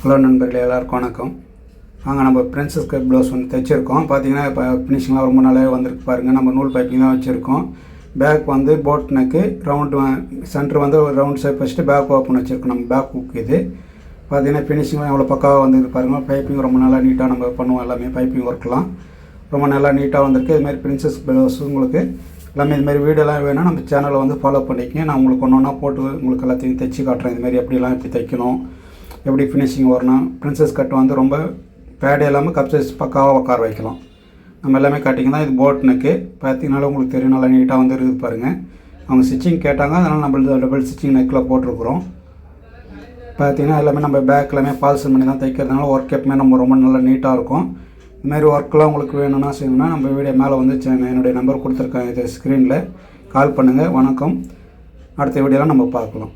Hello நண்பர்களே, எல்லாருக்கும் வணக்கம். வாங்க, நம்ம பிரின்சஸ் கட் ப்ளவுஸ் வந்து தைச்சிருக்கோம். பார்த்தீங்கன்னா இப்போ ஃபினிஷிங்லாம் ரொம்ப நாளாகவே வந்திருக்கு பாருங்கள். நம்ம நூல் பைப்பிங் தான் வச்சுருக்கோம். பேக் வந்து போட் நெக்கு ரவுண்டு சென்டர் வந்து ஒரு ரவுண்ட் ஷேப் வச்சுட்டு பேக் ஓப்பன் வச்சுருக்கோம். நம்ம பேக் ஹுக் இது பார்த்தீங்கன்னா ஃபினிஷிங்லாம் எவ்வளோ பக்காவாக வந்துருக்கு பாருங்கள். பைப்பிங் ரொம்ப நல்லா நீட்டாக நம்ம பண்ணுவோம். எல்லாமே பைப்பிங் ஒர்க்லாம் ரொம்ப நல்லா நீட்டாக வந்திருக்கு. இதுமாதிரி பிரின்சஸ் ப்ளவுஸ் உங்களுக்கு எல்லாமே இதுமாதிரி வீடியோலாம் வேணும் நம்ம சேனலை வந்து ஃபாலோ பண்ணிக்கங்க. நான் உங்களுக்கு ஒன்று ஒன்றா போட்டு உங்களுக்கு எல்லாத்தையும் தைச்சி காட்டுறேன். இதுமாதிரி எப்படி தைக்கணும், எப்படி ஃபினிஷிங் வரணும். பிரின்சஸ் கட் வந்து ரொம்ப பேடு இல்லாமல் கப் சைஸ் பக்காவாக உட்கார வைக்கலாம். நம்ம எல்லாமே காட்டிங்கன்னா இது போட் நெக்கு பார்த்தீங்கனாலும் உங்களுக்கு தெரியும். நல்லா நீட்டாக வந்து இருக்குது பாருங்கள். அவங்க ஸ்டிச்சிங் கேட்டாங்க, அதனால் நம்ம டபுள் ஸ்டிச்சிங் நெக்கில் போட்டிருக்குறோம். பார்த்தீங்கன்னா எல்லாமே நம்ம பேக் எல்லாமே பால்சல் பண்ணி தான் தைக்கிறதுனால ஒர்க் எப்பவுமே நம்ம ரொம்ப நல்லா நீட்டாக இருக்கும். இதுமாதிரி ஒர்க்கெலாம் உங்களுக்கு வேணும்னா செய்யணும்னா நம்ம வீடியோ மேலே வந்து என்னுடைய நம்பர் கொடுத்துருக்கேன். இது ஸ்க்ரீனில் கால் பண்ணுங்கள். வணக்கம். அடுத்த வீடியோலாம் நம்ம பார்க்கலாம்.